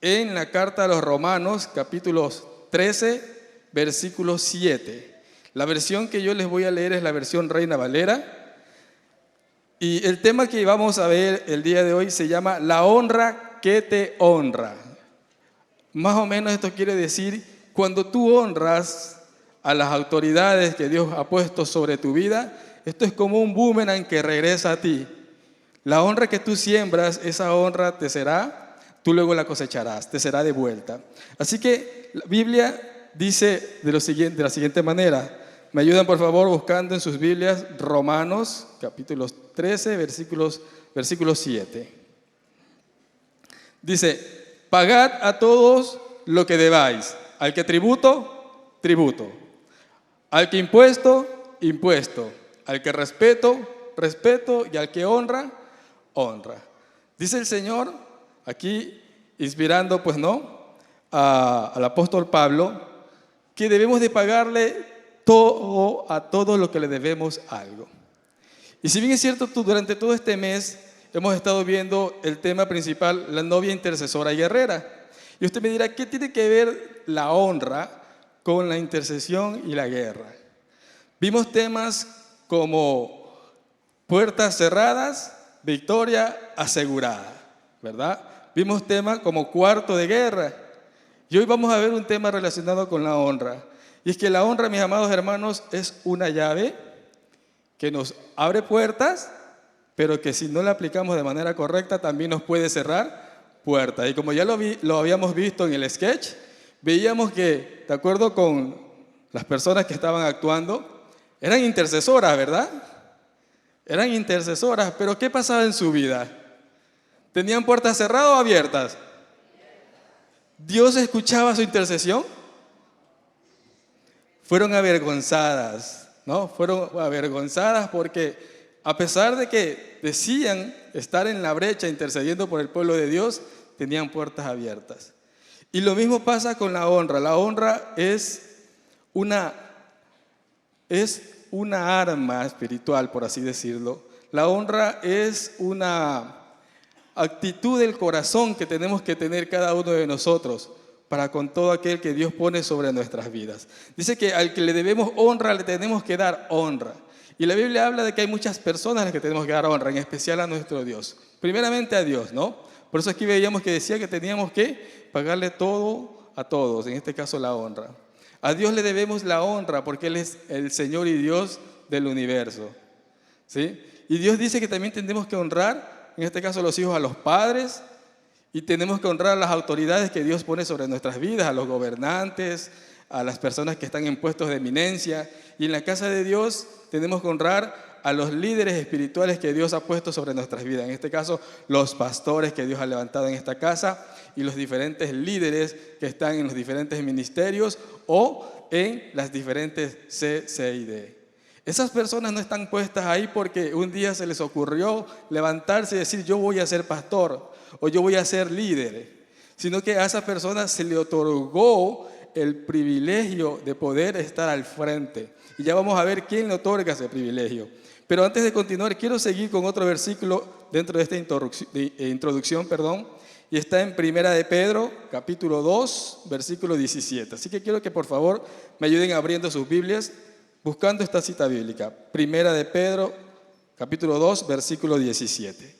en la carta a los Romanos, capítulo 13, versículo 7. La versión que yo les voy a leer es la versión Reina Valera. Y el tema que vamos a ver el día de hoy se llama La honra que te honra. Más o menos esto quiere decir, cuando tú honras a las autoridades que Dios ha puesto sobre tu vida, esto es como un boomerang que regresa a ti. La honra que tú siembras, esa honra te será, tú luego la cosecharás, te será de vuelta. Así que la Biblia dice de la siguiente manera. Me ayudan por favor buscando en sus Biblias Romanos, capítulo 13, versículo 7. Dice, pagad a todos lo que debáis. Al que tributo, tributo. Al que impuesto, impuesto. Al que respeto, respeto. Y al que honra, honra. Dice el Señor, aquí inspirando al apóstol Pablo, que debemos de pagarle todo a todo lo que le debemos algo. Y si bien es cierto, durante todo este mes hemos estado viendo el tema principal, la novia intercesora y guerrera. Y usted me dirá, ¿qué tiene que ver la honra con la intercesión y la guerra? Vimos temas como puertas cerradas, victoria asegurada, ¿verdad? Vimos temas como cuarto de guerra. Y hoy vamos a ver un tema relacionado con la honra. Y es que la honra, mis amados hermanos, es una llave que nos abre puertas, pero que si no la aplicamos de manera correcta también nos puede cerrar puertas. Y como ya lo habíamos visto en el sketch, veíamos que, de acuerdo con las personas que estaban actuando, eran intercesoras, ¿verdad? Eran intercesoras, pero ¿qué pasaba en su vida? ¿Tenían puertas cerradas o abiertas? ¿Dios escuchaba su intercesión? Fueron avergonzadas, ¿no? Fueron avergonzadas porque a pesar de que decían estar en la brecha intercediendo por el pueblo de Dios, tenían puertas abiertas. Y lo mismo pasa con la honra. La honra es una arma espiritual, por así decirlo. La honra es una actitud del corazón que tenemos que tener cada uno de nosotros para con todo aquel que Dios pone sobre nuestras vidas. Dice que al que le debemos honra, le tenemos que dar honra. Y la Biblia habla de que hay muchas personas a las que tenemos que dar honra, en especial a nuestro Dios. Primeramente a Dios, ¿no? Por eso aquí veíamos que decía que teníamos que pagarle todo a todos, en este caso la honra. A Dios le debemos la honra porque Él es el Señor y Dios del universo, ¿sí? Y Dios dice que también tenemos que honrar, en este caso los hijos, a los padres, y tenemos que honrar a las autoridades que Dios pone sobre nuestras vidas, a los gobernantes, a las personas que están en puestos de eminencia. Y en la casa de Dios tenemos que honrar a los líderes espirituales que Dios ha puesto sobre nuestras vidas. En este caso, los pastores que Dios ha levantado en esta casa y los diferentes líderes que están en los diferentes ministerios o en las diferentes CCID. Esas personas no están puestas ahí porque un día se les ocurrió levantarse y decir yo voy a ser pastor o yo voy a ser líder, sino que a esa persona se le otorgó el privilegio de poder estar al frente. Y ya vamos a ver quién le otorga ese privilegio. Pero antes de continuar, quiero seguir con otro versículo dentro de esta introducción, y está en Primera de Pedro, capítulo 2, versículo 17. Así que quiero que por favor me ayuden abriendo sus Biblias, buscando esta cita bíblica. Primera de Pedro, capítulo 2, versículo 17.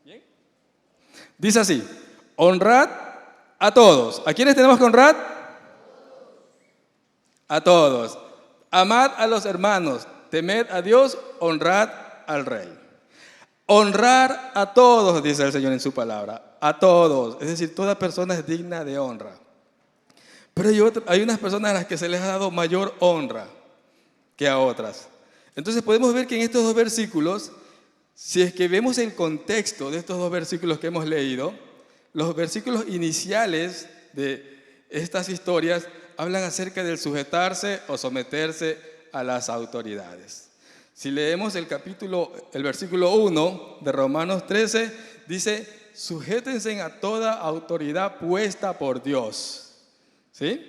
¿Bien? Dice así, honrad a todos. ¿A quiénes tenemos que honrar? A todos. Amad a los hermanos, temed a Dios, honrad al Rey. Honrar a todos, dice el Señor en su palabra, a todos, es decir, toda persona es digna de honra. Pero hay unas personas a las que se les ha dado mayor honra que a otras. Entonces podemos ver que en estos dos versículos, si es que vemos el contexto de estos dos versículos que hemos leído, los versículos iniciales de estas historias hablan acerca del sujetarse o someterse a las autoridades. Si leemos el versículo 1 de Romanos 13, dice, sujétense a toda autoridad puesta por Dios. ¿Sí?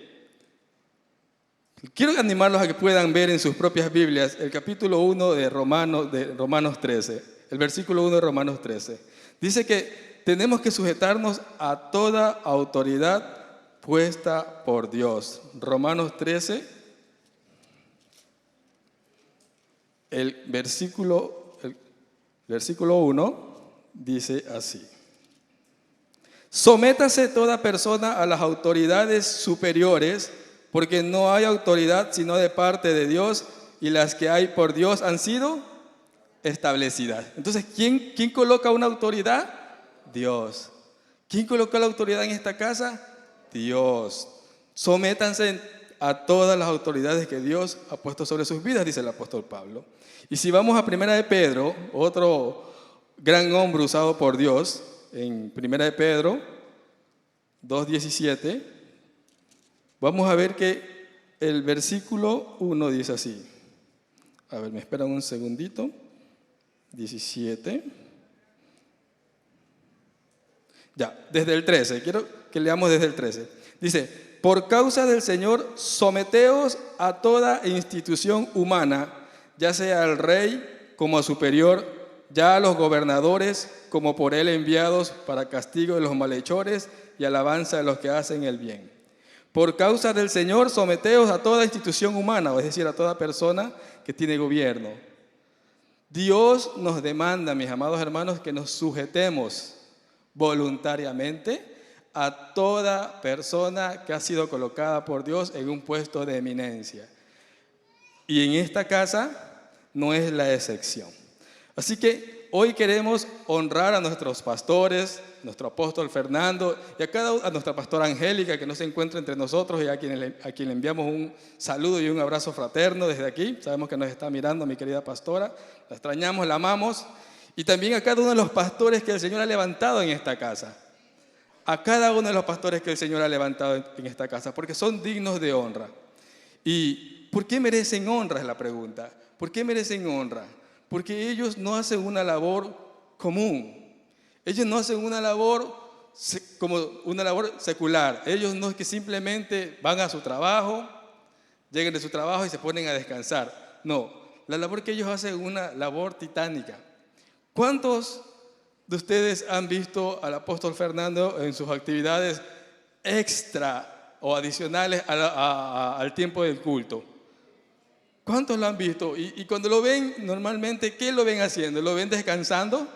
Quiero animarlos a que puedan ver en sus propias Biblias el capítulo 1 de Romanos 13, el versículo 1 de Romanos 13. Dice que tenemos que sujetarnos a toda autoridad puesta por Dios. Romanos 13, el versículo 1 dice así: sométase toda persona a las autoridades superiores, porque no hay autoridad sino de parte de Dios, y las que hay por Dios han sido establecidas. Entonces, ¿quién coloca una autoridad? Dios. ¿Quién colocó la autoridad en esta casa? Dios. Sométanse a todas las autoridades que Dios ha puesto sobre sus vidas, dice el apóstol Pablo. Y si vamos a Primera de Pedro, otro gran hombre usado por Dios, en Primera de Pedro 2:17, vamos a ver que el versículo 1 dice así. A ver, me esperan un segundito. 17. Ya, desde el 13. Quiero que leamos desde el 13. Dice: por causa del Señor, someteos a toda institución humana, ya sea al rey como a superior, ya a los gobernadores como por él enviados, para castigo de los malhechores y alabanza de los que hacen el bien. Por causa del Señor, someteos a toda institución humana, es decir, a toda persona que tiene gobierno. Dios nos demanda, mis amados hermanos, que nos sujetemos voluntariamente a toda persona que ha sido colocada por Dios en un puesto de eminencia. Y en esta casa no es la excepción. Así que hoy queremos honrar a nuestros pastores, nuestro apóstol Fernando, y a nuestra pastora Angélica, que no se encuentra entre nosotros, y a quien le enviamos un saludo y un abrazo fraterno desde aquí. Sabemos que nos está mirando mi querida pastora, la extrañamos, la amamos. Y también a cada uno de los pastores que el Señor ha levantado en esta casa. A cada uno de los pastores que el Señor ha levantado en esta casa, porque son dignos de honra. ¿Y por qué merecen honra? Es la pregunta. ¿Por qué merecen honra? Porque ellos no hacen una labor común. Ellos no hacen una labor como una labor secular. Ellos no es que simplemente van a su trabajo, llegan de su trabajo y se ponen a descansar. No, la labor que ellos hacen es una labor titánica. ¿Cuántos de ustedes han visto al apóstol Fernando en sus actividades extra o adicionales al tiempo del culto? ¿Cuántos lo han visto? Y cuando lo ven, normalmente, ¿qué lo ven haciendo? ¿Lo ven descansando?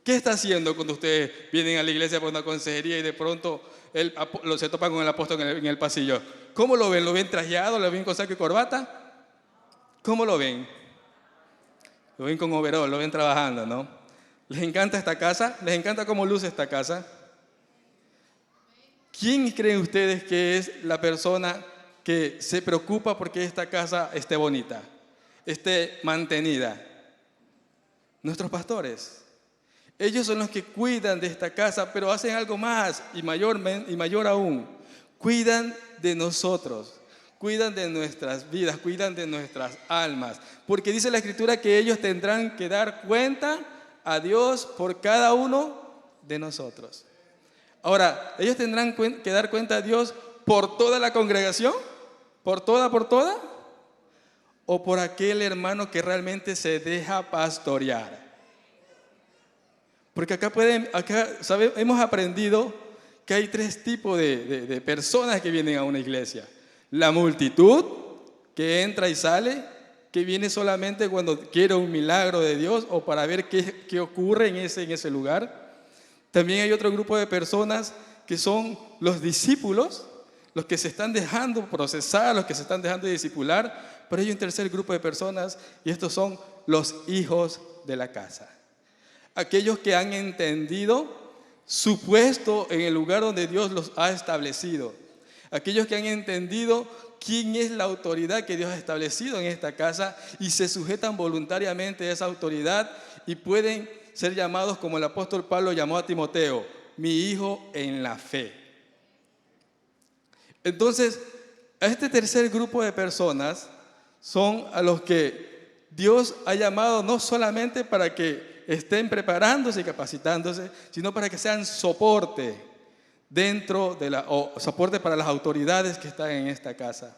¿Qué está haciendo cuando ustedes vienen a la iglesia por una consejería y de pronto se topan con el apóstol en el pasillo? ¿Cómo lo ven? ¿Lo ven trajeado? ¿Lo ven con saco y corbata? ¿Cómo lo ven? Lo ven con overol, lo ven trabajando, ¿no? ¿Les encanta esta casa? ¿Les encanta cómo luce esta casa? ¿Quién creen ustedes que es la persona que se preocupa porque esta casa esté bonita, esté mantenida? Nuestros pastores. Ellos son los que cuidan de esta casa, pero hacen algo más y mayor aún. Cuidan de nosotros, cuidan de nuestras vidas, cuidan de nuestras almas. Porque dice la Escritura que ellos tendrán que dar cuenta a Dios por cada uno de nosotros. Ahora, ¿ellos tendrán que dar cuenta a Dios por toda la congregación? ¿Por toda? ¿O por aquel hermano que realmente se deja pastorear? Porque hemos aprendido que hay tres tipos de personas que vienen a una iglesia. La multitud, que entra y sale, que viene solamente cuando quiere un milagro de Dios o para ver qué ocurre en ese lugar. También hay otro grupo de personas que son los discípulos, los que se están dejando procesar, los que se están dejando discipular. Pero hay un tercer grupo de personas y estos son los hijos de la casa. Aquellos que han entendido su puesto en el lugar donde Dios los ha establecido. Aquellos que han entendido quién es la autoridad que Dios ha establecido en esta casa y se sujetan voluntariamente a esa autoridad y pueden ser llamados como el apóstol Pablo llamó a Timoteo, mi hijo en la fe. Entonces, a este tercer grupo de personas son a los que Dios ha llamado no solamente para que estén preparándose y capacitándose, sino para que sean soporte soporte para las autoridades que están en esta casa.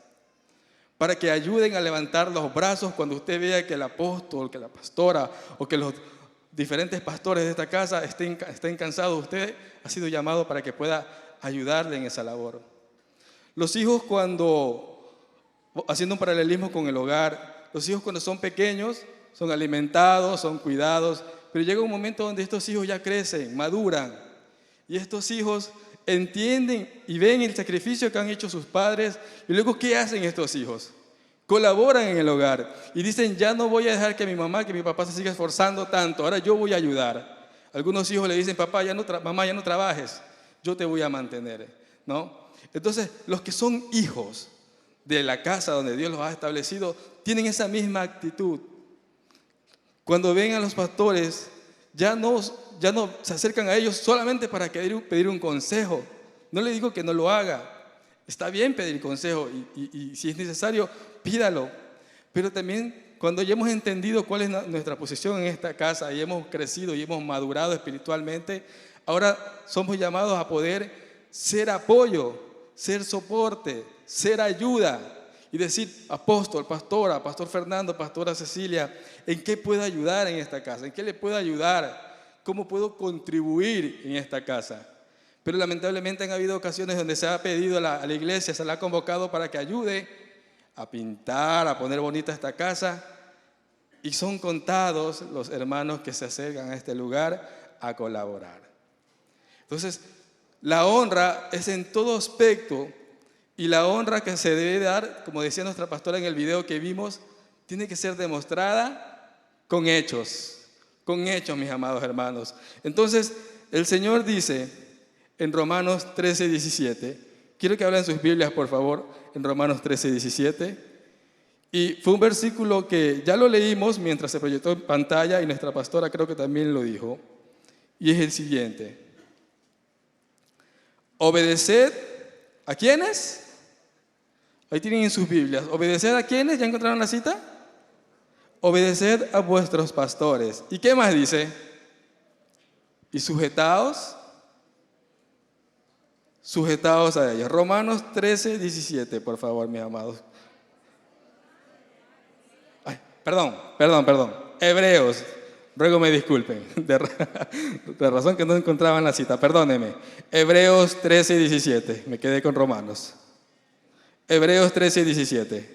para que ayuden a levantar los brazos cuando usted vea que el apóstol, que la pastora o que los diferentes pastores de esta casa estén cansados. Usted ha sido llamado para que pueda ayudarle en esa labor. Los hijos haciendo un paralelismo con el hogar, los hijos cuando son pequeños son alimentados, son cuidados, pero llega un momento donde estos hijos ya crecen, maduran, y estos hijos entienden y ven el sacrificio que han hecho sus padres, y luego ¿qué hacen estos hijos? Colaboran en el hogar y dicen, ya no voy a dejar que mi mamá, que mi papá se siga esforzando tanto, ahora yo voy a ayudar. Algunos hijos le dicen, mamá, ya no trabajes, yo te voy a mantener, ¿no? Entonces, los que son hijos de la casa donde Dios los ha establecido, tienen esa misma actitud. Cuando ven a los pastores, ya no se acercan a ellos solamente para pedir un consejo. No le digo que no lo haga. Está bien pedir consejo y si es necesario, pídalo. Pero también cuando ya hemos entendido cuál es nuestra posición en esta casa y hemos crecido y hemos madurado espiritualmente, ahora somos llamados a poder ser apoyo, ser soporte, ser ayuda. Y decir, apóstol, pastora, pastor Fernando, pastora Cecilia, ¿en qué puedo ayudar en esta casa? ¿En qué le puedo ayudar? ¿Cómo puedo contribuir en esta casa? Pero lamentablemente han habido ocasiones donde se ha pedido a la iglesia, se la ha convocado para que ayude a pintar, a poner bonita esta casa. Y son contados los hermanos que se acercan a este lugar a colaborar. Entonces, la honra es en todo aspecto. Y la honra que se debe dar, como decía nuestra pastora en el video que vimos, tiene que ser demostrada con hechos, mis amados hermanos. Entonces, el Señor dice en Romanos 13:17, quiero que hablen sus Biblias, por favor, en Romanos 13:17. Y fue un versículo que ya lo leímos mientras se proyectó en pantalla y nuestra pastora creo que también lo dijo. Y es el siguiente: obedeced, ¿a quiénes? Ahí tienen en sus Biblias. ¿Obedeced a quiénes? ¿Ya encontraron la cita? Obedeced a vuestros pastores. ¿Y qué más dice? Y sujetaos a ellos. Romanos 13:17, por favor, mis amados. Ay, perdón. Hebreos. Ruego me disculpen. De razón que no encontraban la cita. Perdónenme. Hebreos 13:17. Me quedé con Romanos. Hebreos 13:17.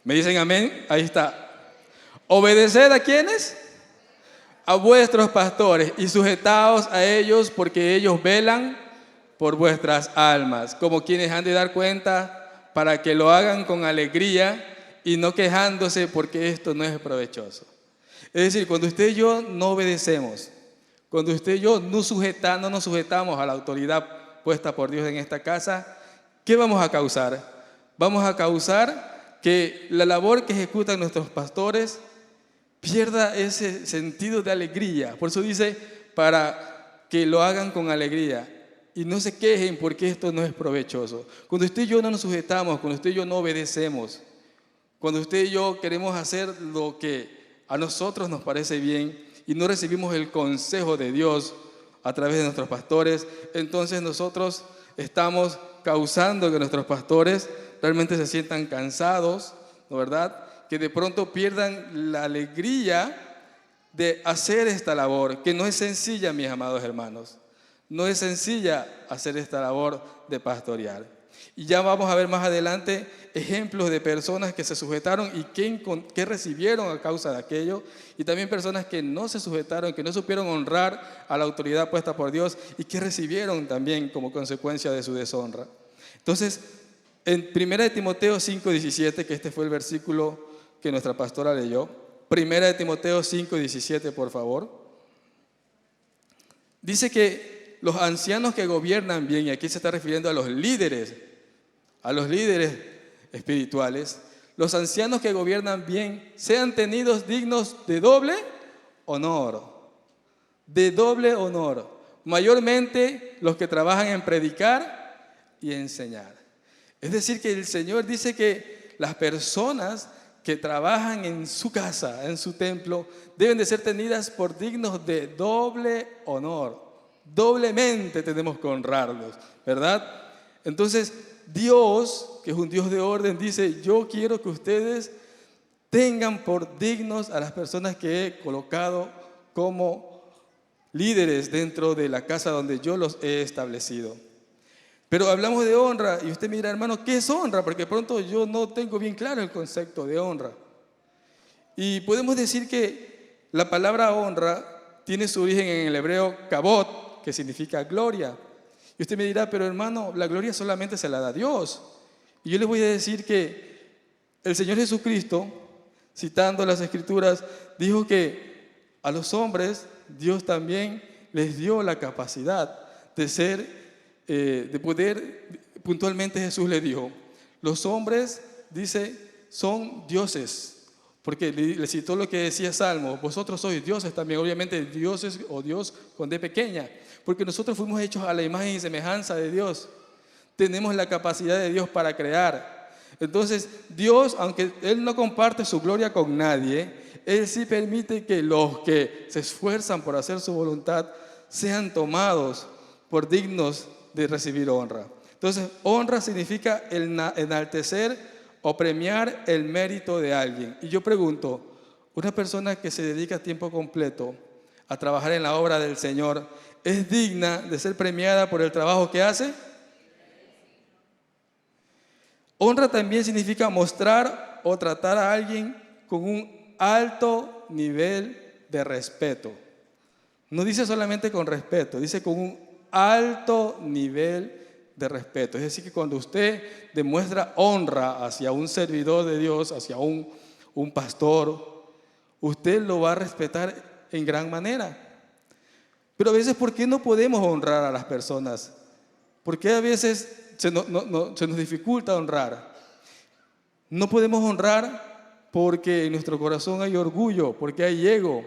¿Me dicen amén? Ahí está. Obedeced a quiénes? A vuestros pastores y sujetaos a ellos porque ellos velan por vuestras almas, como quienes han de dar cuenta para que lo hagan con alegría y no quejándose porque esto no es provechoso. Es decir, cuando usted y yo no obedecemos, cuando usted y yo no nos sujetamos a la autoridad puesta por Dios en esta casa, ¿qué vamos a causar? Vamos a causar que la labor que ejecutan nuestros pastores pierda ese sentido de alegría. Por eso dice, para que lo hagan con alegría y no se quejen porque esto no es provechoso. Cuando usted y yo no nos sujetamos, cuando usted y yo no obedecemos, cuando usted y yo queremos hacer lo que a nosotros nos parece bien, y no recibimos el consejo de Dios a través de nuestros pastores, entonces nosotros estamos causando que nuestros pastores realmente se sientan cansados, ¿no verdad? Que de pronto pierdan la alegría de hacer esta labor, que no es sencilla, mis amados hermanos. No es sencilla hacer esta labor de pastorear. Y ya vamos a ver más adelante ejemplos de personas que se sujetaron y qué recibieron a causa de aquello. Y también personas que no se sujetaron, que no supieron honrar a la autoridad puesta por Dios y que recibieron también como consecuencia de su deshonra. Entonces, en 1 Timoteo 5:17, que este fue el versículo que nuestra pastora leyó. 1 Timoteo 5:17, por favor. Dice que los ancianos que gobiernan bien, y aquí se está refiriendo a los líderes espirituales, los ancianos que gobiernan bien sean tenidos dignos de doble honor, mayormente los que trabajan en predicar y enseñar. Es decir, que el Señor dice que las personas que trabajan en su casa, en su templo, deben de ser tenidas por dignos de doble honor. doblemente tenemos que honrarlos, ¿verdad? Entonces, Dios, que es un Dios de orden, dice, yo quiero que ustedes tengan por dignos a las personas que he colocado como líderes dentro de la casa donde yo los he establecido. Pero hablamos de honra y usted me dirá, hermano, ¿qué es honra? Porque pronto yo no tengo bien claro el concepto de honra. Y podemos decir que la palabra honra tiene su origen en el hebreo kabod, que significa gloria. Y usted me dirá, pero hermano, la gloria solamente se la da Dios. Y yo les voy a decir que el Señor Jesucristo, citando las Escrituras, dijo que a los hombres Dios también les dio la capacidad de ser, de poder, puntualmente Jesús le dijo, los hombres, dice, son dioses. Porque le citó lo que decía Salmo, vosotros sois dioses también, obviamente dioses o Dios con D pequeña, porque nosotros fuimos hechos a la imagen y semejanza de Dios. Tenemos la capacidad de Dios para crear. Entonces Dios, aunque Él no comparte su gloria con nadie, Él sí permite que los que se esfuerzan por hacer su voluntad sean tomados por dignos de recibir honra. Entonces honra significa enaltecer o premiar el mérito de alguien. Y yo pregunto, una persona que se dedica a tiempo completo a trabajar en la obra del Señor, ¿es digna de ser premiada por el trabajo que hace? Honra también significa mostrar o tratar a alguien con un alto nivel de respeto. No dice solamente con respeto, dice con un alto nivel de respeto. Es decir, que cuando usted demuestra honra hacia un servidor de Dios, hacia un pastor, usted lo va a respetar en gran manera. Pero a veces, ¿por qué no podemos honrar a las personas? ¿Por qué a veces se nos dificulta honrar? No podemos honrar porque en nuestro corazón hay orgullo, porque hay ego,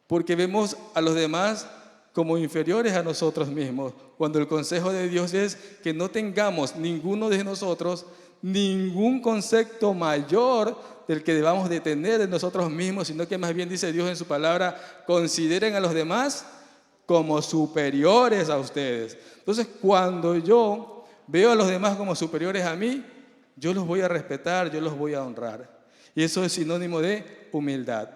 porque vemos a los demás como inferiores a nosotros mismos, cuando el consejo de Dios es que no tengamos ninguno de nosotros ningún concepto mayor del que debamos de tener de nosotros mismos, sino que más bien dice Dios en su palabra, consideren a los demás como superiores a ustedes. Entonces, cuando yo veo a los demás como superiores a mí, yo los voy a respetar, yo los voy a honrar. Y eso es sinónimo de humildad.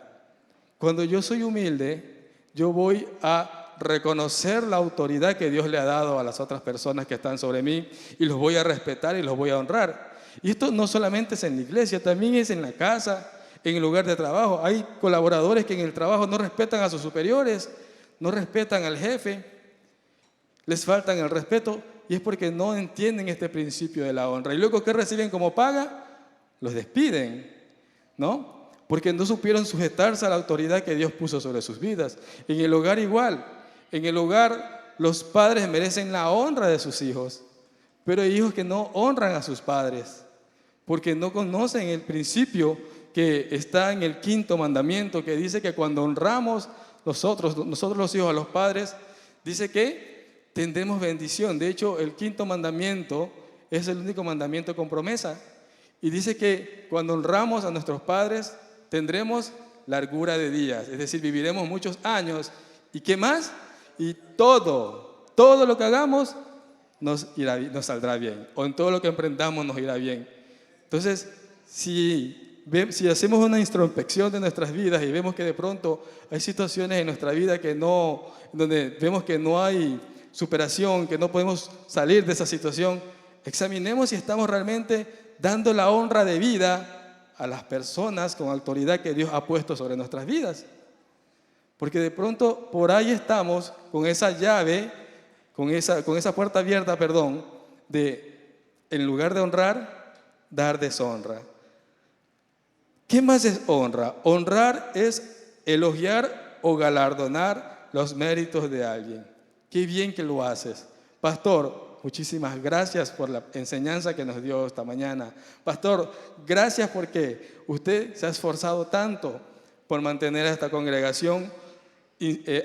Cuando yo soy humilde, yo voy a reconocer la autoridad que Dios le ha dado a las otras personas que están sobre mí y los voy a respetar y los voy a honrar. Y esto no solamente es en la iglesia, también es en la casa, en el lugar de trabajo. Hay colaboradores que en el trabajo no respetan a sus superiores, no respetan al jefe, les faltan el respeto y es porque no entienden este principio de la honra. Y luego, ¿qué reciben como paga? Los despiden, ¿no? Porque no supieron sujetarse a la autoridad que Dios puso sobre sus vidas. En el hogar igual. En el hogar los padres merecen la honra de sus hijos, pero hay hijos que no honran a sus padres porque no conocen el principio que está en el 5º mandamiento, que dice que cuando honramos nosotros los hijos a los padres, dice que tendremos bendición. De hecho, el 5º mandamiento es el único mandamiento con promesa y dice que cuando honramos a nuestros padres tendremos largura de días, es decir, viviremos muchos años. ¿Y qué más? Y todo lo que hagamos nos saldrá bien. O en todo lo que emprendamos nos irá bien. Entonces, si hacemos una introspección de nuestras vidas y vemos que de pronto hay situaciones en nuestra vida donde vemos que no hay superación, que no podemos salir de esa situación, examinemos si estamos realmente dando la honra de vida a las personas con autoridad que Dios ha puesto sobre nuestras vidas. Porque de pronto por ahí estamos con esa llave, con esa puerta abierta, de en lugar de honrar, dar deshonra. ¿Qué más es honra? Honrar es elogiar o galardonar los méritos de alguien. Qué bien que lo haces. Pastor, muchísimas gracias por la enseñanza que nos dio esta mañana. Pastor, gracias porque usted se ha esforzado tanto por mantener a esta congregación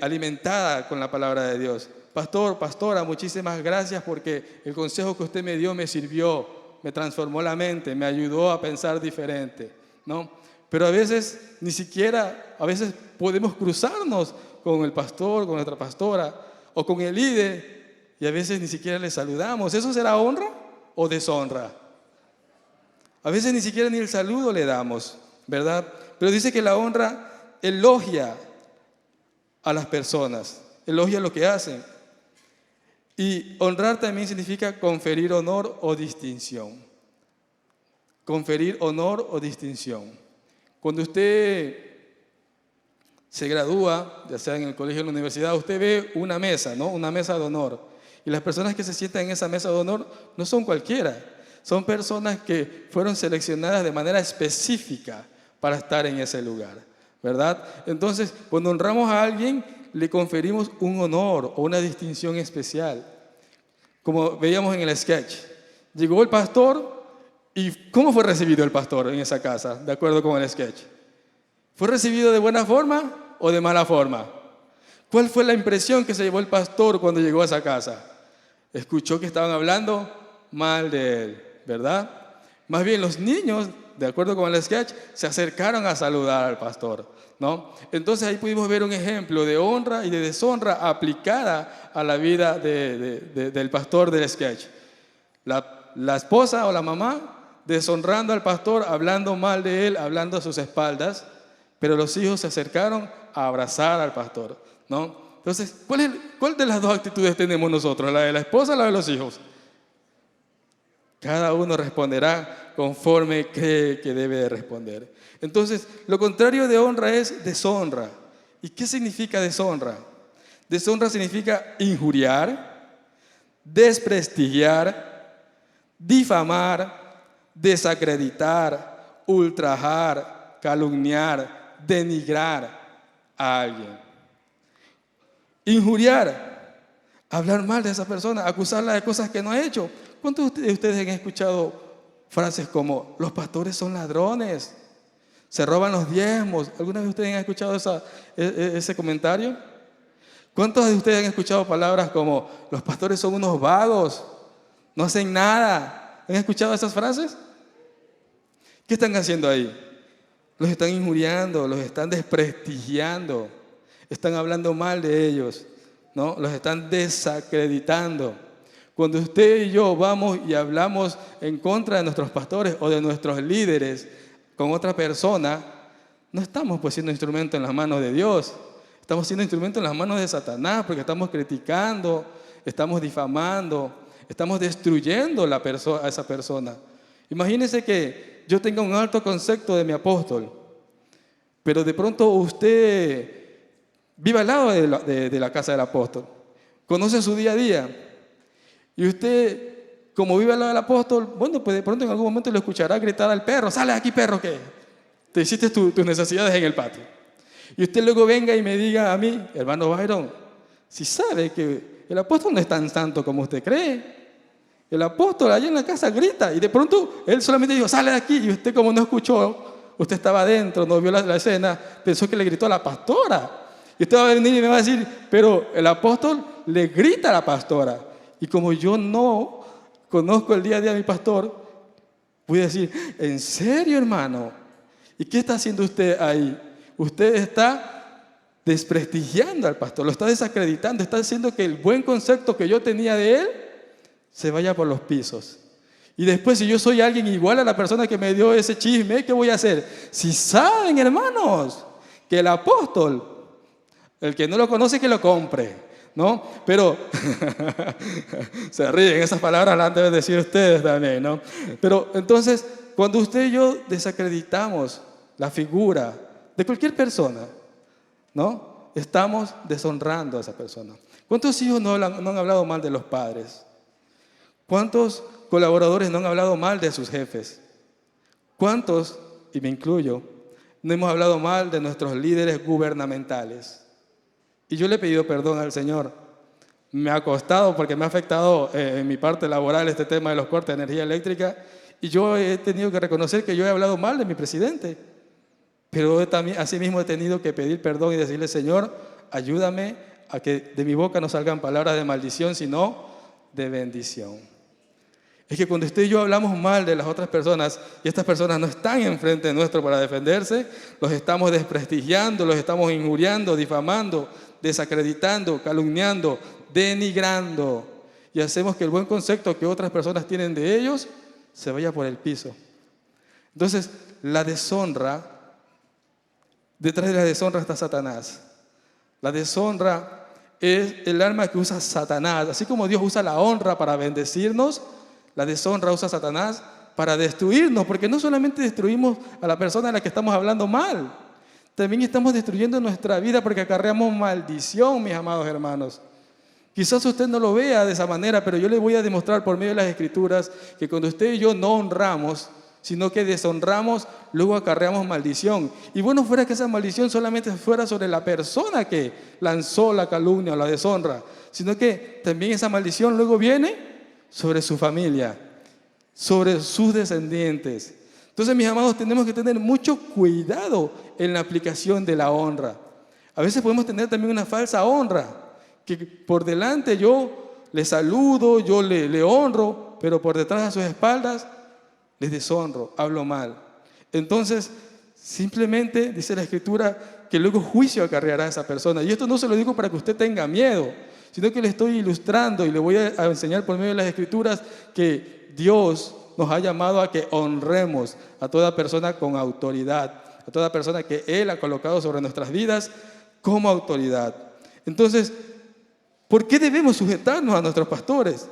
alimentada con la palabra de Dios. Pastor, pastora, muchísimas gracias porque el consejo que usted me dio me sirvió, me transformó la mente, me ayudó a pensar diferente, ¿no? Pero a veces ni siquiera, a veces podemos cruzarnos con el pastor, con nuestra pastora, o con el líder y a veces ni siquiera le saludamos. ¿Eso será honra o deshonra? A veces ni siquiera ni el saludo le damos, ¿verdad? Pero dice que la honra elogia a las personas, elogia lo que hacen. Y honrar también significa conferir honor o distinción. Conferir honor o distinción. Cuando usted se gradúa, ya sea en el colegio o en la universidad, usted ve una mesa, ¿no? Una mesa de honor. Y las personas que se sientan en esa mesa de honor no son cualquiera. Son personas que fueron seleccionadas de manera específica para estar en ese lugar, ¿verdad? Entonces, cuando honramos a alguien, le conferimos un honor o una distinción especial. Como veíamos en el sketch. Llegó el pastor y ¿cómo fue recibido el pastor en esa casa? De acuerdo con el sketch. ¿Fue recibido de buena forma o de mala forma? ¿Cuál fue la impresión que se llevó el pastor cuando llegó a esa casa? Escuchó que estaban hablando mal de él, ¿verdad? Más bien los niños, de acuerdo con el sketch, se acercaron a saludar al pastor, ¿no? Entonces ahí pudimos ver un ejemplo de honra y de deshonra aplicada a la vida del pastor del sketch. La esposa o la mamá deshonrando al pastor, hablando mal de él, hablando a sus espaldas, pero los hijos se acercaron a abrazar al pastor, ¿no? Entonces, ¿cuál de las dos actitudes tenemos nosotros? ¿La de la esposa o la de los hijos? Cada uno responderá conforme cree que debe de responder. Entonces, lo contrario de honra es deshonra. ¿Y qué significa deshonra? Deshonra significa injuriar, desprestigiar, difamar, desacreditar, ultrajar, calumniar, denigrar a alguien. Injuriar, hablar mal de esa persona, acusarla de cosas que no ha hecho. ¿Cuántos de ustedes han escuchado frases como, los pastores son ladrones, se roban los diezmos? ¿Alguna vez ustedes han escuchado ese comentario? ¿Cuántos de ustedes han escuchado palabras como, los pastores son unos vagos, no hacen nada? ¿Han escuchado esas frases? ¿Qué están haciendo ahí? Los están injuriando, los están desprestigiando, están hablando mal de ellos, ¿no? Los están desacreditando. Cuando usted y yo vamos y hablamos en contra de nuestros pastores o de nuestros líderes con otra persona, no estamos pues siendo instrumento en las manos de Dios, estamos siendo instrumento en las manos de Satanás, porque estamos criticando, estamos difamando, estamos destruyendo a esa persona. Imagínese que yo tenga un alto concepto de mi apóstol, pero de pronto usted vive al lado de la casa del apóstol, conoce su día a día, y usted, como vive al lado del apóstol, bueno, pues de pronto en algún momento le escuchará gritar al perro, sale aquí perro, que te hiciste tus necesidades en el patio. Y usted luego venga y me diga a mí, hermano Byron, si sabe que el apóstol no es tan santo como usted cree. El apóstol allá en la casa grita y de pronto él solamente dijo, sale de aquí. Y usted, como no escuchó, usted estaba adentro, no vio la escena, pensó que le gritó a la pastora. Y usted va a venir y me va a decir, pero el apóstol le grita a la pastora. Y como yo no conozco el día a día de mi pastor, voy a decir, ¿en serio, hermano? ¿Y qué está haciendo usted ahí? Usted está desprestigiando al pastor, lo está desacreditando, está haciendo que el buen concepto que yo tenía de él se vaya por los pisos. Y después, si yo soy alguien igual a la persona que me dio ese chisme, ¿qué voy a hacer? Si saben, hermanos, que el apóstol, el que no lo conoce, que lo compre, ¿no? Pero se ríen, esas palabras las deben decir ustedes también, ¿no? Pero entonces, cuando usted y yo desacreditamos la figura de cualquier persona, ¿no? Estamos deshonrando a esa persona. ¿Cuántos hijos no han hablado mal de los padres? ¿Cuántos colaboradores no han hablado mal de sus jefes? ¿Cuántos, y me incluyo, no hemos hablado mal de nuestros líderes gubernamentales? Y yo le he pedido perdón al Señor. Me ha costado porque me ha afectado en mi parte laboral este tema de los cortes de energía eléctrica. Y yo he tenido que reconocer que yo he hablado mal de mi presidente. Pero también, asimismo, he tenido que pedir perdón y decirle, Señor, ayúdame a que de mi boca no salgan palabras de maldición, sino de bendición. Es que cuando usted y yo hablamos mal de las otras personas y estas personas no están enfrente nuestro para defenderse, los estamos desprestigiando, los estamos injuriando, difamando, desacreditando, calumniando, denigrando, y hacemos que el buen concepto que otras personas tienen de ellos se vaya por el piso. Entonces, la deshonra, detrás de la deshonra está Satanás. La deshonra es el arma que usa Satanás. Así como Dios usa la honra para bendecirnos, la deshonra usa Satanás para destruirnos, porque no solamente destruimos a la persona a la que estamos hablando mal, también estamos destruyendo nuestra vida porque acarreamos maldición, mis amados hermanos. Quizás usted no lo vea de esa manera, pero yo le voy a demostrar por medio de las Escrituras que cuando usted y yo no honramos, sino que deshonramos, luego acarreamos maldición. Y bueno, fuera que esa maldición solamente fuera sobre la persona que lanzó la calumnia o la deshonra, sino que también esa maldición luego viene sobre su familia, sobre sus descendientes. Entonces, mis amados, tenemos que tener mucho cuidado en la aplicación de la honra. A veces podemos tener también una falsa honra, que por delante yo le saludo, yo le honro, pero por detrás de sus espaldas les deshonro, hablo mal. Entonces, simplemente dice la Escritura que luego juicio acarreará a esa persona. Y esto no se lo digo para que usted tenga miedo, sino que le estoy ilustrando y le voy a enseñar por medio de las Escrituras que Dios nos ha llamado a que honremos a toda persona con autoridad, a toda persona que Él ha colocado sobre nuestras vidas como autoridad. Entonces, ¿por qué debemos sujetarnos a nuestros pastores?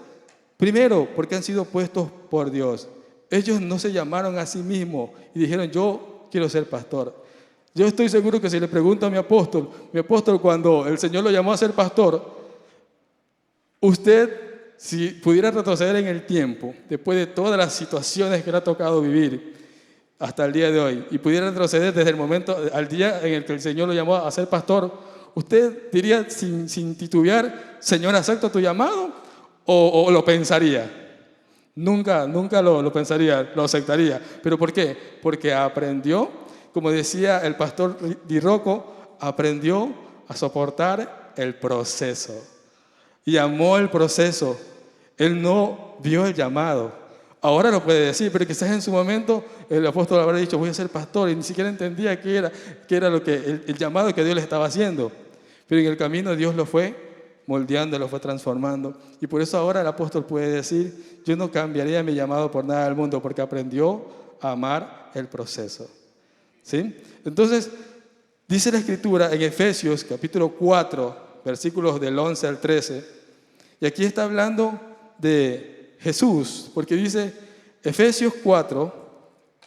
Primero, porque han sido puestos por Dios. Ellos no se llamaron a sí mismos y dijeron, yo quiero ser pastor. Yo estoy seguro que si le pregunto a mi apóstol cuando el Señor lo llamó a ser pastor, usted, si pudiera retroceder en el tiempo, después de todas las situaciones que le ha tocado vivir hasta el día de hoy, y pudiera retroceder desde el momento, al día en el que el Señor lo llamó a ser pastor, usted diría sin titubear, Señor, ¿acepto tu llamado? ¿O lo pensaría? Nunca lo pensaría, lo aceptaría. ¿Pero por qué? Porque aprendió, como decía el pastor Di Rocco, aprendió a soportar el proceso. Y amó el proceso. Él no vio el llamado. Ahora lo puede decir, pero quizás en su momento el apóstol habrá dicho, voy a ser pastor, y ni siquiera entendía qué era lo que el llamado que Dios le estaba haciendo. Pero en el camino Dios lo fue moldeando, lo fue transformando. Y por eso ahora el apóstol puede decir, yo no cambiaría mi llamado por nada del mundo, porque aprendió a amar el proceso. ¿Sí? Entonces, dice la Escritura en Efesios capítulo 4, versículos del 11 al 13, y aquí está hablando de Jesús, porque dice, Efesios 4,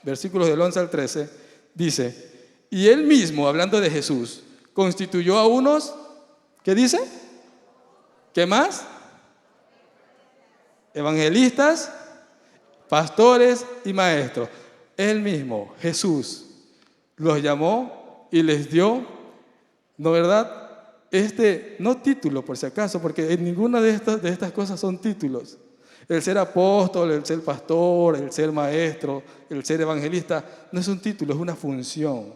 versículos del 11 al 13, dice, y Él mismo, hablando de Jesús, constituyó a unos, ¿qué dice? ¿Qué más? Evangelistas, pastores y maestros. Él mismo, Jesús, los llamó y les dio, ¿no verdad? No título por si acaso, porque en ninguna de estas cosas son títulos. El ser apóstol, el ser pastor, el ser maestro, el ser evangelista, no es un título, es una función.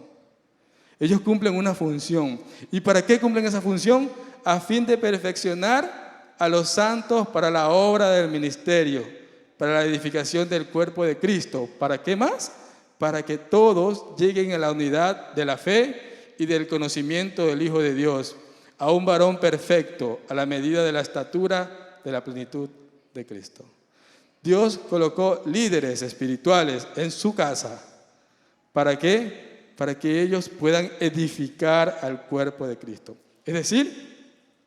Ellos cumplen una función. ¿Y para qué cumplen esa función? A fin de perfeccionar a los santos para la obra del ministerio, para la edificación del cuerpo de Cristo. ¿Para qué más? Para que todos lleguen a la unidad de la fe y del conocimiento del Hijo de Dios, a un varón perfecto, a la medida de la estatura de la plenitud de Cristo. Dios colocó líderes espirituales en su casa. ¿Para qué? Para que ellos puedan edificar al cuerpo de Cristo. Es decir,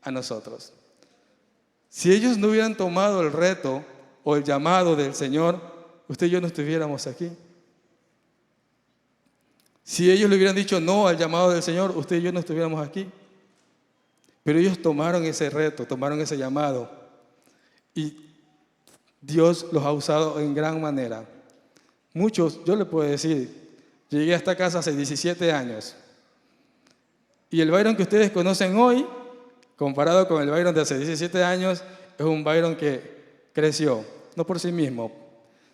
a nosotros. Si ellos no hubieran tomado el reto o el llamado del Señor, usted y yo no estuviéramos aquí. Si ellos le hubieran dicho no al llamado del Señor, usted y yo no estuviéramos aquí. Pero ellos tomaron ese reto, tomaron ese llamado. Y Dios los ha usado en gran manera. Muchos, yo le puedo decir, llegué a esta casa hace 17 años. Y el Byron que ustedes conocen hoy, comparado con el Byron de hace 17 años, es un Byron que creció, no por sí mismo,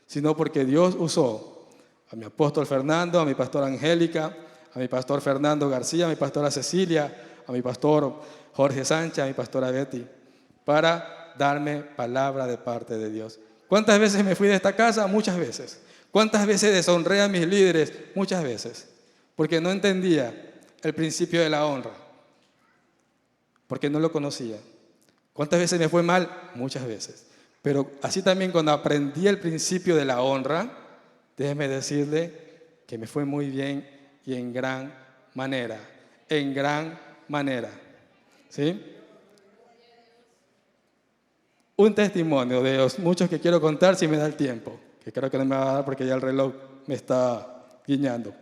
sino porque Dios usó a mi apóstol Fernando, a mi pastora Angélica, a mi pastor Fernando García, a mi pastora Cecilia, a mi pastor Jorge Sánchez, a mi pastora Betty, para darme palabra de parte de Dios. ¿Cuántas veces me fui de esta casa? Muchas veces. ¿Cuántas veces deshonré a mis líderes? Muchas veces. Porque no entendía el principio de la honra. Porque no lo conocía. ¿Cuántas veces me fue mal? Muchas veces. Pero así también cuando aprendí el principio de la honra, déjeme decirle que me fue muy bien y en gran manera. En gran manera. ¿Sí? Un testimonio de los muchos que quiero contar si me da el tiempo, que creo que no me va a dar porque ya el reloj me está guiñando.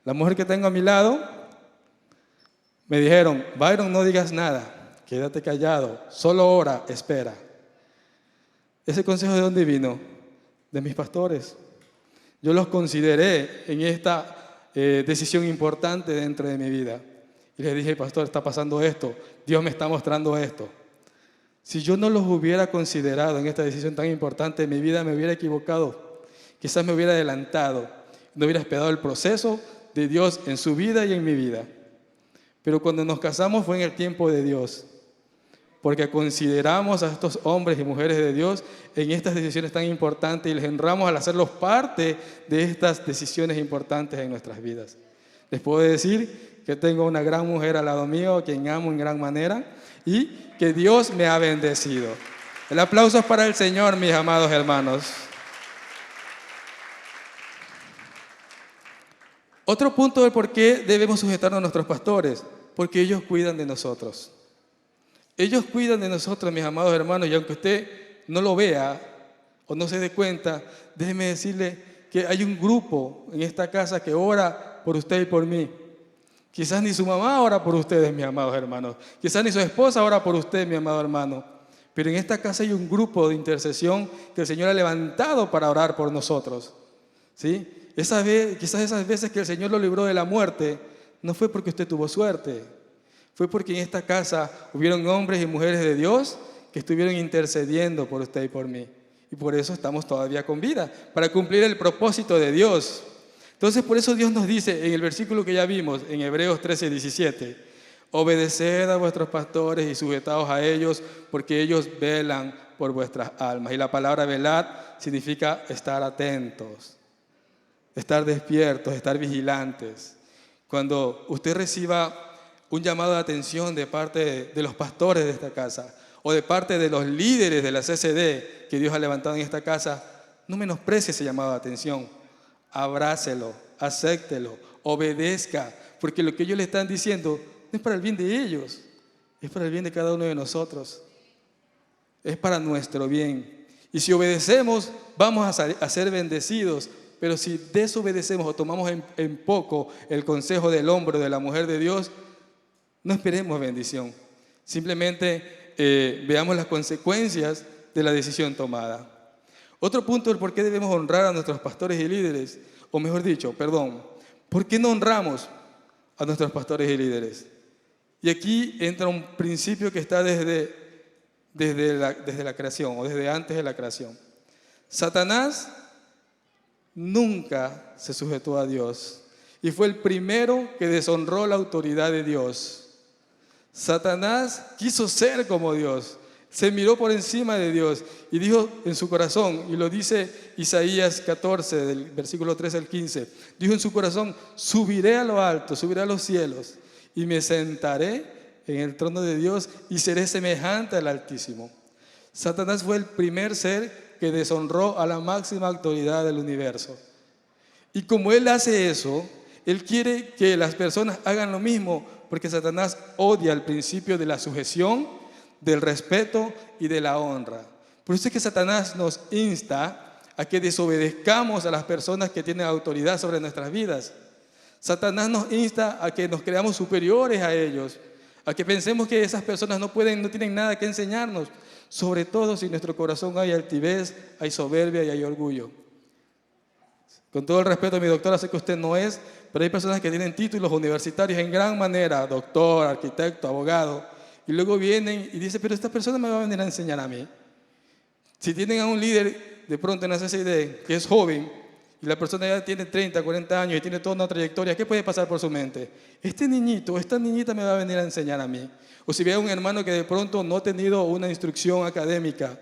La mujer que tengo a mi lado, me dijeron, Byron, no digas nada, quédate callado, solo ora, espera. ¿Ese consejo de dónde vino? De mis pastores. Yo los consideré en esta decisión importante dentro de mi vida. Y les dije, pastor, está pasando esto, Dios me está mostrando esto. Si yo no los hubiera considerado en esta decisión tan importante de mi vida, me hubiera equivocado. Quizás me hubiera adelantado, no hubiera esperado el proceso de Dios en su vida y en mi vida. Pero cuando nos casamos fue en el tiempo de Dios, porque consideramos a estos hombres y mujeres de Dios en estas decisiones tan importantes y les honramos al hacerlos parte de estas decisiones importantes en nuestras vidas. Les puedo decir que tengo una gran mujer al lado mío, a quien amo en gran manera, y que Dios me ha bendecido. El aplauso es para el Señor, mis amados hermanos. Otro punto del por qué debemos sujetarnos a nuestros pastores, porque ellos cuidan de nosotros. Ellos cuidan de nosotros, mis amados hermanos, y aunque usted no lo vea o no se dé cuenta, déjeme decirle que hay un grupo en esta casa que ora por usted y por mí. Quizás ni su mamá ora por ustedes, mis amados hermanos. Quizás ni su esposa ora por usted, mi amado hermano. Pero en esta casa hay un grupo de intercesión que el Señor ha levantado para orar por nosotros. ¿Sí? Quizás esas veces que el Señor lo libró de la muerte, no fue porque usted tuvo suerte. Fue porque en esta casa hubieron hombres y mujeres de Dios que estuvieron intercediendo por usted y por mí. Y por eso estamos todavía con vida, para cumplir el propósito de Dios. Entonces, por eso Dios nos dice en el versículo que ya vimos, en Hebreos 13:17, obedeced a vuestros pastores y sujetaos a ellos, porque ellos velan por vuestras almas. Y la palabra velar significa estar atentos, estar despiertos, estar vigilantes. Cuando usted reciba un llamado de atención de parte de los pastores de esta casa, o de parte de los líderes de la CCD que Dios ha levantado en esta casa, no menosprecie ese llamado de atención. Abrácelo, acéptelo, obedezca, porque lo que ellos le están diciendo no es para el bien de ellos, es para el bien de cada uno de nosotros, es para nuestro bien. Y si obedecemos, vamos a ser bendecidos, pero si desobedecemos o tomamos en poco el consejo del hombre o de la mujer de Dios, no esperemos bendición. Simplemente veamos las consecuencias de la decisión tomada. Otro punto del por qué debemos honrar a nuestros pastores y líderes, o mejor dicho, ¿por qué no honramos a nuestros pastores y líderes? Y aquí entra un principio que está desde la creación, o desde antes de la creación. Satanás nunca se sujetó a Dios y fue el primero que deshonró la autoridad de Dios. Satanás quiso ser como Dios. Se miró por encima de Dios y dijo en su corazón, y lo dice Isaías 14, del versículo 13 al 15, dijo en su corazón, subiré a lo alto, subiré a los cielos y me sentaré en el trono de Dios y seré semejante al Altísimo. Satanás fue el primer ser que deshonró a la máxima autoridad del universo. Y como él hace eso, él quiere que las personas hagan lo mismo, porque Satanás odia el principio de la sujeción, del respeto y de la honra. Por eso es que Satanás nos insta a que desobedezcamos a las personas que tienen autoridad sobre nuestras vidas. Satanás nos insta a que nos creamos superiores a ellos, a que pensemos que esas personas no tienen nada que enseñarnos, sobre todo si en nuestro corazón hay altivez, hay soberbia y hay orgullo. Con todo el respeto, mi doctora, sé que usted no es, pero hay personas que tienen títulos universitarios en gran manera, doctor, arquitecto, abogado, y luego vienen y dicen, pero esta persona me va a venir a enseñar a mí. Si tienen a un líder de pronto en la CCD que es joven y la persona ya tiene 30, 40 años y tiene toda una trayectoria, ¿qué puede pasar por su mente? Este niñito, esta niñita me va a venir a enseñar a mí. O si ve a un hermano que de pronto no ha tenido una instrucción académica,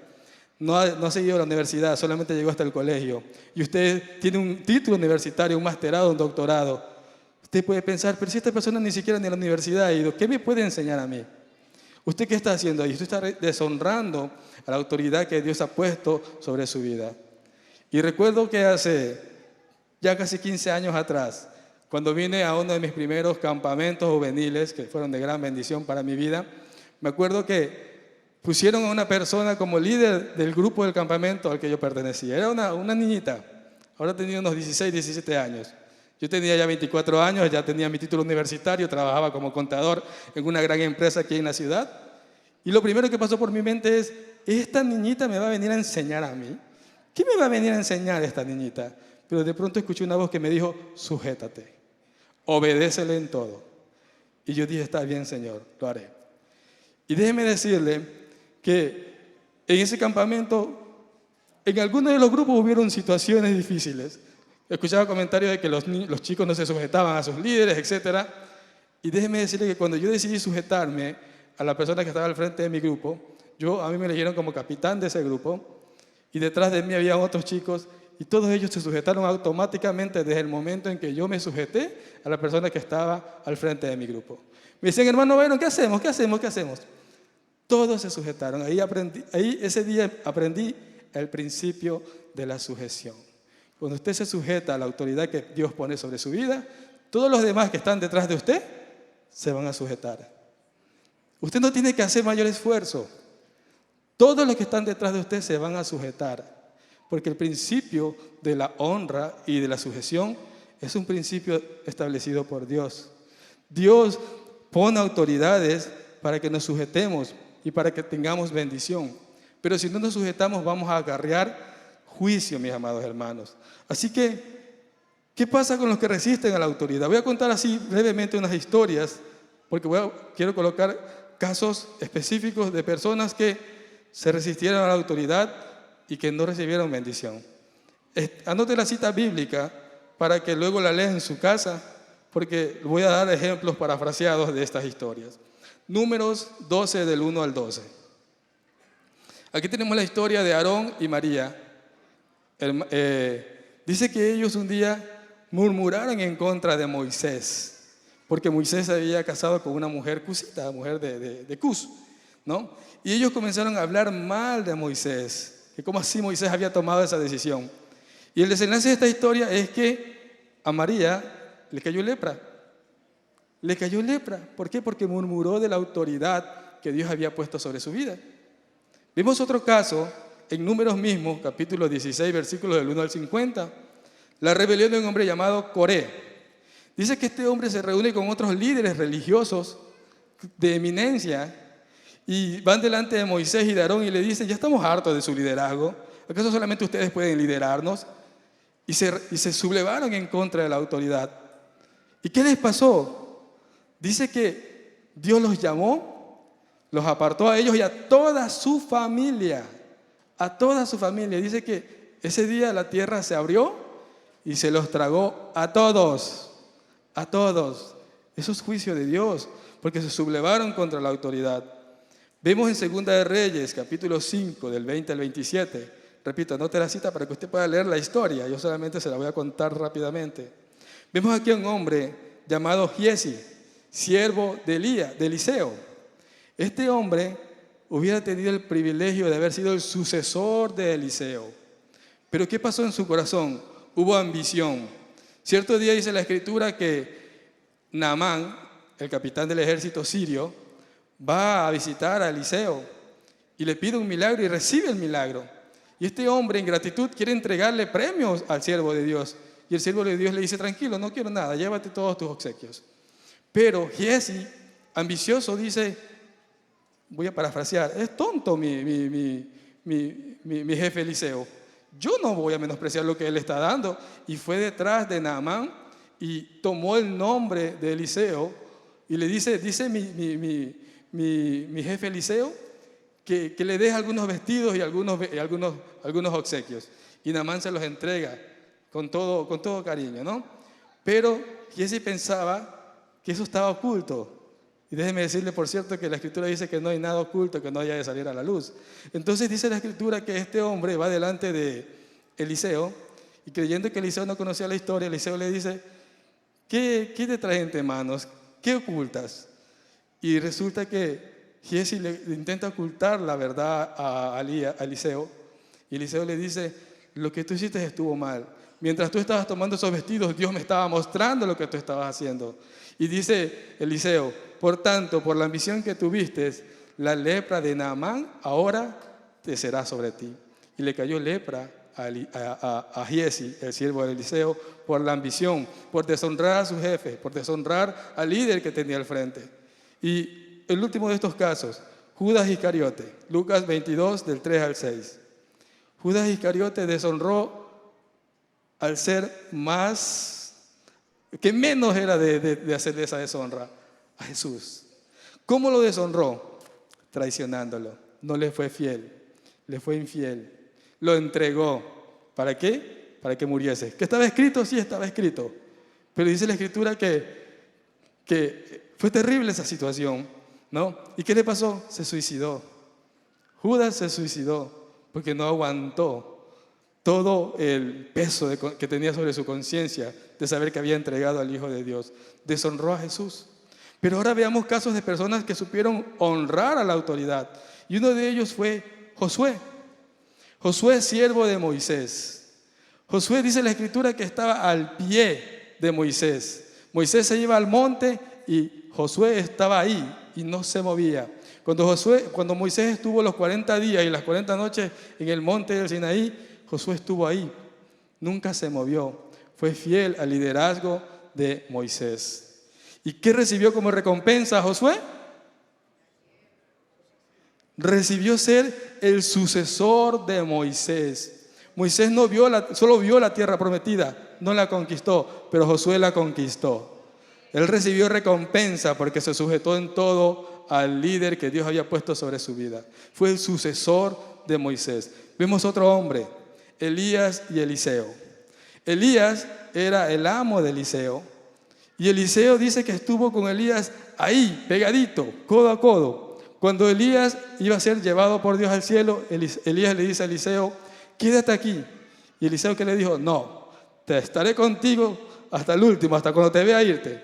no ha seguido la universidad, solamente llegó hasta el colegio, y usted tiene un título universitario, un masterado, un doctorado, usted puede pensar, pero si esta persona ni siquiera ni a la universidad ha ido, ¿qué me puede enseñar a mí? ¿Usted qué está haciendo ahí? Usted está deshonrando a la autoridad que Dios ha puesto sobre su vida. Y recuerdo que hace ya casi 15 años atrás, cuando vine a uno de mis primeros campamentos juveniles, que fueron de gran bendición para mi vida, me acuerdo que pusieron a una persona como líder del grupo del campamento al que yo pertenecía. Era una niñita, ahora tenía unos 16, 17 años. Yo tenía ya 24 años, ya tenía mi título universitario, trabajaba como contador en una gran empresa aquí en la ciudad. Y lo primero que pasó por mi mente es, ¿esta niñita me va a venir a enseñar a mí? ¿Qué me va a venir a enseñar esta niñita? Pero de pronto escuché una voz que me dijo, sujétate, obedécele en todo. Y yo dije, está bien, Señor, lo haré. Y déjeme decirle que en ese campamento, en algunos de los grupos hubieron situaciones difíciles. Escuchaba comentarios de que los chicos no se sujetaban a sus líderes, etc. Y déjeme decirle que cuando yo decidí sujetarme a la persona que estaba al frente de mi grupo, a mí me eligieron como capitán de ese grupo, y detrás de mí había otros chicos, y todos ellos se sujetaron automáticamente desde el momento en que yo me sujeté a la persona que estaba al frente de mi grupo. Me decían, hermano Byron, ¿qué hacemos? ¿Qué hacemos? ¿Qué hacemos? Todos se sujetaron. Ese día aprendí el principio de la sujeción. Cuando usted se sujeta a la autoridad que Dios pone sobre su vida, todos los demás que están detrás de usted se van a sujetar. Usted no tiene que hacer mayor esfuerzo. Todos los que están detrás de usted se van a sujetar, porque el principio de la honra y de la sujeción es un principio establecido por Dios. Dios pone autoridades para que nos sujetemos y para que tengamos bendición. Pero si no nos sujetamos, vamos a acarrear juicio, mis amados hermanos. Así que, ¿qué pasa con los que resisten a la autoridad? Voy a contar así brevemente unas historias, porque quiero colocar casos específicos de personas que se resistieron a la autoridad y que no recibieron bendición. Anote la cita bíblica para que luego la lea en su casa, porque voy a dar ejemplos parafraseados de estas historias. Números 12, del 1 al 12. Aquí tenemos la historia de Aarón y María. Dice que ellos un día murmuraron en contra de Moisés, porque Moisés se había casado con una mujer cusita, mujer de Cus, ¿no? Y ellos comenzaron a hablar mal de Moisés, que cómo así Moisés había tomado esa decisión. Y el desenlace de esta historia es que a María le cayó lepra. Le cayó lepra. ¿Por qué? Porque murmuró de la autoridad que Dios había puesto sobre su vida. Vimos otro caso en Números mismos, capítulo 16, versículos del 1 al 50. La rebelión de un hombre llamado Coré. Dice que este hombre se reúne con otros líderes religiosos de eminencia y van delante de Moisés y de Aarón y le dicen, ya estamos hartos de su liderazgo. ¿Acaso solamente ustedes pueden liderarnos? Y se sublevaron en contra de la autoridad. ¿Y qué les pasó? Dice que Dios los llamó, los apartó a ellos y a toda su familia. A toda su familia. Dice que ese día la tierra se abrió y se los tragó a todos. A todos. Eso es juicio de Dios, porque se sublevaron contra la autoridad. Vemos en Segunda de Reyes, capítulo 5, del 20 al 27. Repito, anote la cita para que usted pueda leer la historia. Yo solamente se la voy a contar rápidamente. Vemos aquí a un hombre llamado Giesi, siervo de Eliseo. Este hombre hubiera tenido el privilegio de haber sido el sucesor de Eliseo. Pero ¿qué pasó en su corazón? Hubo ambición. Cierto día dice la Escritura que Naamán, el capitán del ejército sirio, va a visitar a Eliseo y le pide un milagro y recibe el milagro. Y este hombre en gratitud quiere entregarle premios al siervo de Dios. Y el siervo de Dios le dice, tranquilo, no quiero nada, llévate todos tus obsequios. Pero Giesi, ambicioso, dice, voy a parafrasear, es tonto mi jefe Eliseo. Yo no voy a menospreciar lo que él está dando. Y fue detrás de Naamán y tomó el nombre de Eliseo y le dice mi jefe Eliseo que le deje algunos vestidos y algunos obsequios. Y Naamán se los entrega con todo cariño, ¿no? Pero Giesi pensaba que eso estaba oculto. Y déjeme decirle, por cierto, que la Escritura dice que no hay nada oculto que no haya de salir a la luz. Entonces dice la Escritura que este hombre va delante de Eliseo y creyendo que Eliseo no conocía la historia, Eliseo le dice, ¿qué te traes entre manos? ¿Qué ocultas? Y resulta que Giesi le intenta ocultar la verdad a Eliseo, y Eliseo le dice: lo que tú hiciste estuvo mal. Mientras tú estabas tomando esos vestidos, Dios me estaba mostrando lo que tú estabas haciendo. Y dice Eliseo: por tanto, por la ambición que tuviste, la lepra de Naamán ahora te será sobre ti. Y le cayó lepra a Giesi, el siervo de Eliseo, por la ambición, por deshonrar a su jefe, por deshonrar al líder que tenía al frente. Y el último de estos casos, Judas Iscariote, Lucas 22, del 3 al 6. Judas Iscariote deshonró al ser más, que menos era de hacerle esa deshonra, a Jesús. ¿Cómo lo deshonró? Traicionándolo. No le fue fiel, le fue infiel. Lo entregó. ¿Para qué? Para que muriese. ¿Que estaba escrito? Sí, estaba escrito. Pero dice la Escritura que fue terrible esa situación, ¿no? ¿Y qué le pasó? Se suicidó. Judas se suicidó porque no aguantó todo el peso que tenía sobre su conciencia de saber que había entregado al Hijo de Dios. Deshonró a Jesús. Pero ahora veamos casos de personas que supieron honrar a la autoridad. Y uno de ellos fue Josué. Josué, siervo de Moisés. Josué, dice la Escritura, que estaba al pie de Moisés. Moisés se iba al monte y Josué estaba ahí y no se movía. Cuando Moisés estuvo los 40 días y las 40 noches en el monte del Sinaí, Josué estuvo ahí, nunca se movió, fue fiel al liderazgo de Moisés. ¿Y qué recibió como recompensa Josué? Recibió ser el sucesor de Moisés. Moisés solo vio la tierra prometida, no la conquistó, pero Josué la conquistó. Él recibió recompensa porque se sujetó en todo al líder que Dios había puesto sobre su vida. Fue el sucesor de Moisés. Vemos otro hombre, Elías y Eliseo. Elías era el amo de Eliseo, y Eliseo dice que estuvo con Elías ahí, pegadito, codo a codo. Cuando Elías iba a ser llevado por Dios al cielo, Elías le dice a Eliseo: quédate aquí. Y Eliseo, ¿qué le dijo? No, te estaré contigo hasta el último, hasta cuando te vea irte.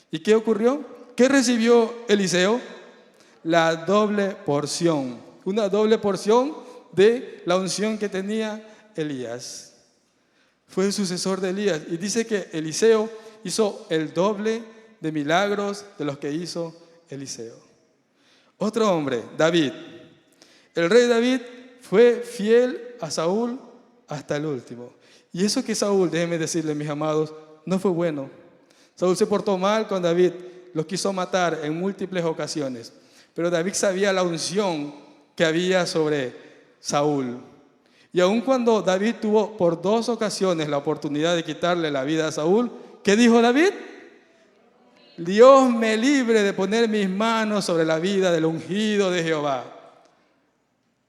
¿Y qué ocurrió? ¿Qué recibió Eliseo? La doble porción, una doble porción de la unción que tenía Elías. Fue el sucesor de Elías, y dice que Eliseo hizo el doble de milagros de los que hizo Eliseo. Otro hombre, David. El rey David fue fiel a Saúl hasta el último. Y eso que Saúl, déjenme decirles, mis amados, no fue bueno. Saúl se portó mal con David, lo quiso matar en múltiples ocasiones. Pero David sabía la unción que había sobre Saúl. Y aun cuando David tuvo por 2 ocasiones la oportunidad de quitarle la vida a Saúl, ¿qué dijo David? Dios me libre de poner mis manos sobre la vida del ungido de Jehová.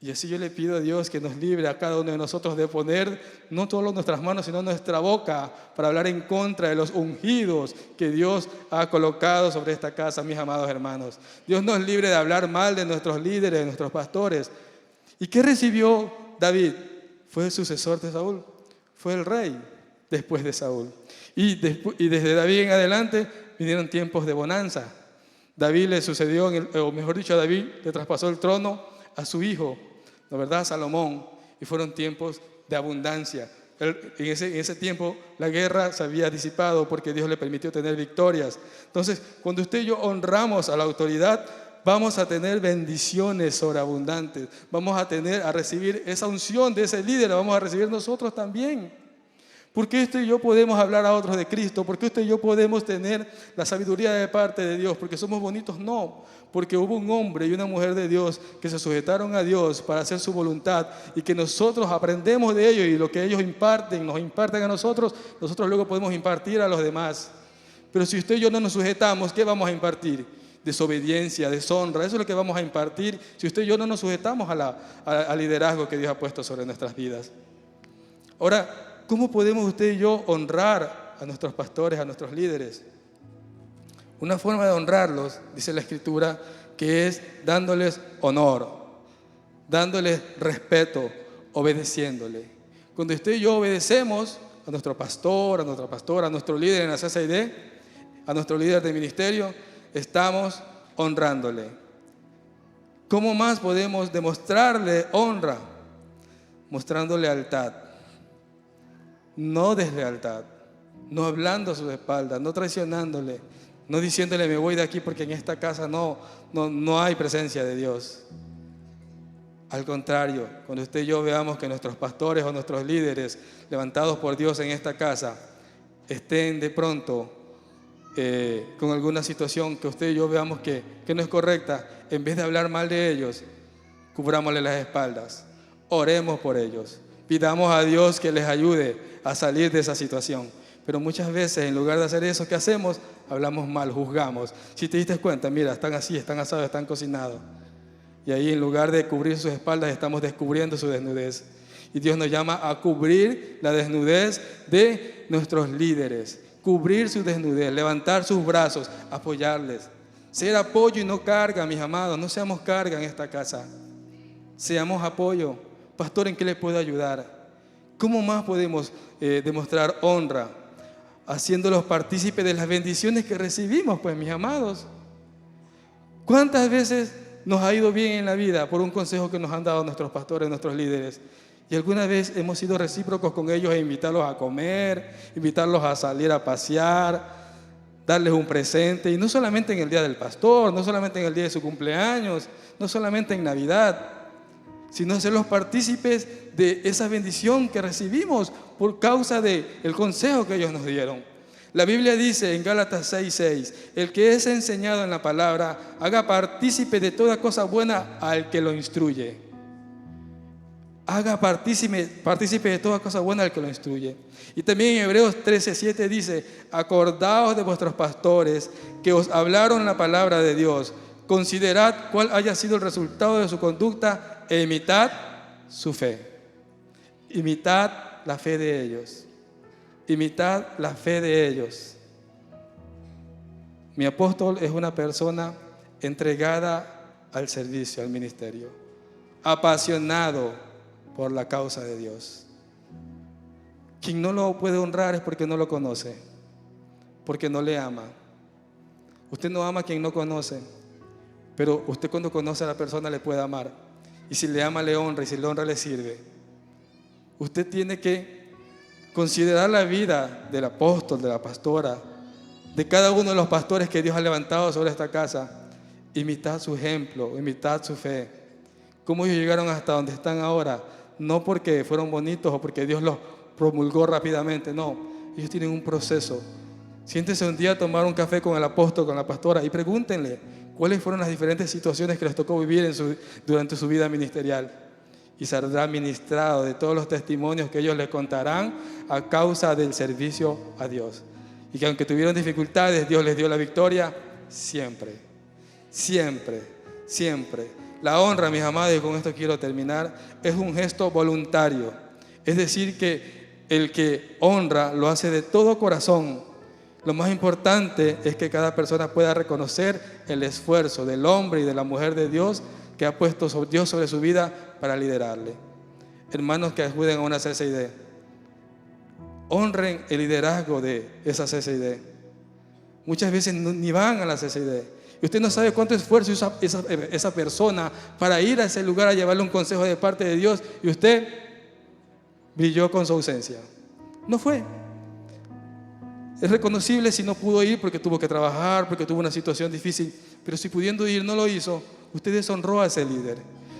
Y así yo le pido a Dios que nos libre a cada uno de nosotros de poner no solo nuestras manos, sino nuestra boca para hablar en contra de los ungidos que Dios ha colocado sobre esta casa, mis amados hermanos. Dios nos libre de hablar mal de nuestros líderes, de nuestros pastores. ¿Y qué recibió David? Fue el sucesor de Saúl, fue el rey después de Saúl. Y desde David en adelante vinieron tiempos de bonanza. David le sucedió, o mejor dicho, a David le traspasó el trono a su hijo, ¿no verdad? Salomón, y fueron tiempos de abundancia. En ese tiempo la guerra se había disipado porque Dios le permitió tener victorias. Entonces, cuando usted y yo honramos a la autoridad, vamos a tener bendiciones sobreabundantes. Vamos a recibir esa unción de ese líder, la vamos a recibir nosotros también. ¿Por qué usted y yo podemos hablar a otros de Cristo? ¿Por qué usted y yo podemos tener la sabiduría de parte de Dios? ¿Porque somos bonitos? No, porque hubo un hombre y una mujer de Dios que se sujetaron a Dios para hacer su voluntad, y que nosotros aprendemos de ellos, y lo que ellos nos imparten a nosotros luego podemos impartir a los demás. Pero si usted y yo no nos sujetamos, ¿qué vamos a impartir? Desobediencia, deshonra, eso es lo que vamos a impartir si usted y yo no nos sujetamos al liderazgo que Dios ha puesto sobre nuestras vidas. Ahora, ¿cómo podemos usted y yo honrar a nuestros pastores, a nuestros líderes? Una forma de honrarlos, dice la Escritura, que es dándoles honor, dándoles respeto, obedeciéndole. Cuando usted y yo obedecemos a nuestro pastor, a nuestra pastora, a nuestro líder en la CCID, a nuestro líder de ministerio, estamos honrándole. ¿Cómo más podemos demostrarle honra? Mostrando lealtad, no deslealtad, no hablando a sus espaldas, no traicionándole, no diciéndole me voy de aquí porque en esta casa no hay presencia de Dios. Al contrario, cuando usted y yo veamos que nuestros pastores o nuestros líderes levantados por Dios en esta casa estén de pronto con alguna situación que usted y yo veamos que no es correcta, en vez de hablar mal de ellos, cubrámosle las espaldas, oremos por ellos, pidamos a Dios que les ayude a salir de esa situación. Pero muchas veces, en lugar de hacer eso, ¿qué hacemos? Hablamos mal, juzgamos. Si te diste cuenta, mira, están así, están asados, están cocinados. Y ahí, en lugar de cubrir sus espaldas, estamos descubriendo su desnudez. Y Dios nos llama a cubrir la desnudez de nuestros líderes. Cubrir su desnudez, levantar sus brazos, apoyarles. Ser apoyo y no carga, mis amados. No seamos carga en esta casa. Seamos apoyo. Pastor, ¿en qué le puedo ayudar? ¿Cómo más podemos demostrar honra? Haciéndolos partícipes de las bendiciones que recibimos, pues, mis amados. ¿Cuántas veces nos ha ido bien en la vida por un consejo que nos han dado nuestros pastores, nuestros líderes? Y alguna vez hemos sido recíprocos con ellos e invitarlos a comer, invitarlos a salir a pasear, darles un presente. Y no solamente en el día del pastor, no solamente en el día de su cumpleaños, no solamente en Navidad, sino hacerlos partícipes de esa bendición que recibimos por causa del consejo que ellos nos dieron. La Biblia dice en Gálatas 6:6, el que es enseñado en la palabra, haga partícipe de toda cosa buena al que lo instruye. Haga partícipe de toda cosa buena al que lo instruye. Y también en Hebreos 13:7 dice, acordaos de vuestros pastores que os hablaron la palabra de Dios. Considerad cuál haya sido el resultado de su conducta e imitad su fe. Imitad la fe de ellos. Imitad la fe de ellos. Mi apóstol es una persona entregada al servicio, al ministerio, apasionado por la causa de Dios. Quien no lo puede honrar es porque no lo conoce, porque no le ama. Usted no ama a quien no conoce, pero usted cuando conoce a la persona le puede amar. Y si le ama, le honra, y si le honra, le sirve. Usted tiene que considerar la vida del apóstol, de la pastora, de cada uno de los pastores que Dios ha levantado sobre esta casa. Imitad su ejemplo, imitad su fe. Cómo ellos llegaron hasta donde están ahora, no porque fueron bonitos o porque Dios los promulgó rápidamente, no. Ellos tienen un proceso. Siéntense un día a tomar un café con el apóstol, con la pastora, y pregúntenle cuáles fueron las diferentes situaciones que les tocó vivir durante su vida ministerial. Y saldrá ministrado de todos los testimonios que ellos les contarán a causa del servicio a Dios. Y que aunque tuvieron dificultades, Dios les dio la victoria siempre, siempre, siempre. La honra, mis amados, y con esto quiero terminar, es un gesto voluntario. Es decir, que el que honra lo hace de todo corazón. Lo más importante es que cada persona pueda reconocer el esfuerzo del hombre y de la mujer de Dios que ha puesto Dios sobre su vida para liderarle. Hermanos que acuden a una CCID, honren el liderazgo de esa CCID. Muchas veces ni van a la CCID. Y usted no sabe cuánto esfuerzo hizo esa persona para ir a ese lugar a llevarle un consejo de parte de Dios, y usted brilló con su ausencia. No fue. Es reconocible si no pudo ir porque tuvo que trabajar, porque tuvo una situación difícil, pero si pudiendo ir no lo hizo, usted deshonró a ese líder.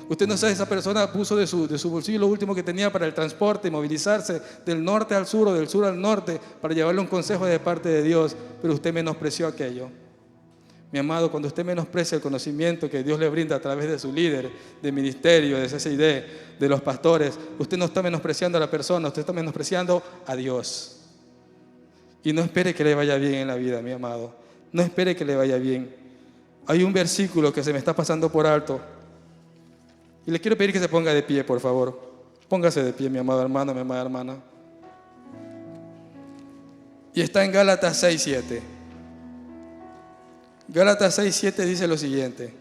Usted no sabe, esa persona puso de su bolsillo lo último que tenía para el transporte, movilizarse del norte al sur o del sur al norte para llevarle un consejo de parte de Dios, pero usted menospreció aquello. Mi amado, cuando usted menosprecia el conocimiento que Dios le brinda a través de su líder, de ministerio, de CCID, de los pastores, usted no está menospreciando a la persona, usted está menospreciando a Dios. Y no espere que le vaya bien en la vida, mi amado. No espere que le vaya bien. Hay un versículo que se me está pasando por alto. Y le quiero pedir que se ponga de pie, por favor. Póngase de pie, mi amado hermano, mi amada hermana. Y está en Gálatas 6:7. Gálatas 6:7 dice lo siguiente.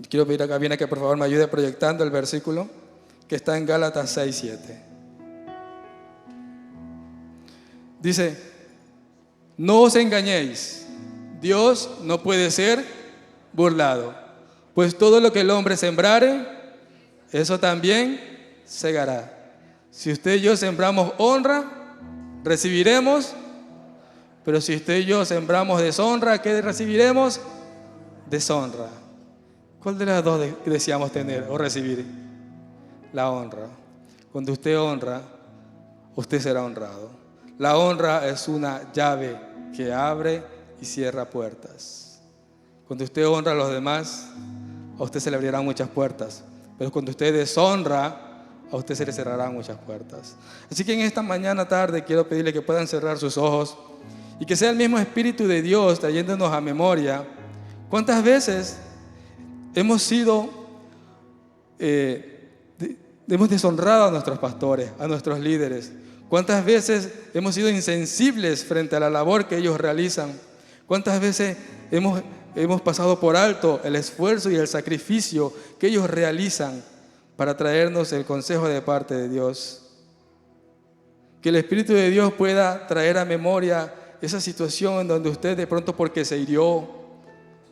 Quiero pedir a Gabina que por favor me ayude proyectando el versículo que está en Gálatas 6:7. Dice, no os engañéis, Dios no puede ser burlado. Pues todo lo que el hombre sembrare, eso también segará. Si usted y yo sembramos honra, recibiremos. Pero si usted y yo sembramos deshonra, ¿qué recibiremos? Deshonra. ¿Cuál de las dos deseamos tener o recibir? La honra. Cuando usted honra, usted será honrado. La honra es una llave que abre y cierra puertas. Cuando usted honra a los demás, a usted se le abrirán muchas puertas. Pero cuando usted deshonra, a usted se le cerrarán muchas puertas. Así que en esta mañana tarde quiero pedirle que puedan cerrar sus ojos y que sea el mismo Espíritu de Dios trayéndonos a memoria cuántas veces hemos deshonrado a nuestros pastores, a nuestros líderes. Cuántas veces hemos sido insensibles frente a la labor que ellos realizan. Cuántas veces hemos pasado por alto el esfuerzo y el sacrificio que ellos realizan para traernos el consejo de parte de Dios. Que el Espíritu de Dios pueda traer a memoria esa situación en donde usted de pronto porque se hirió,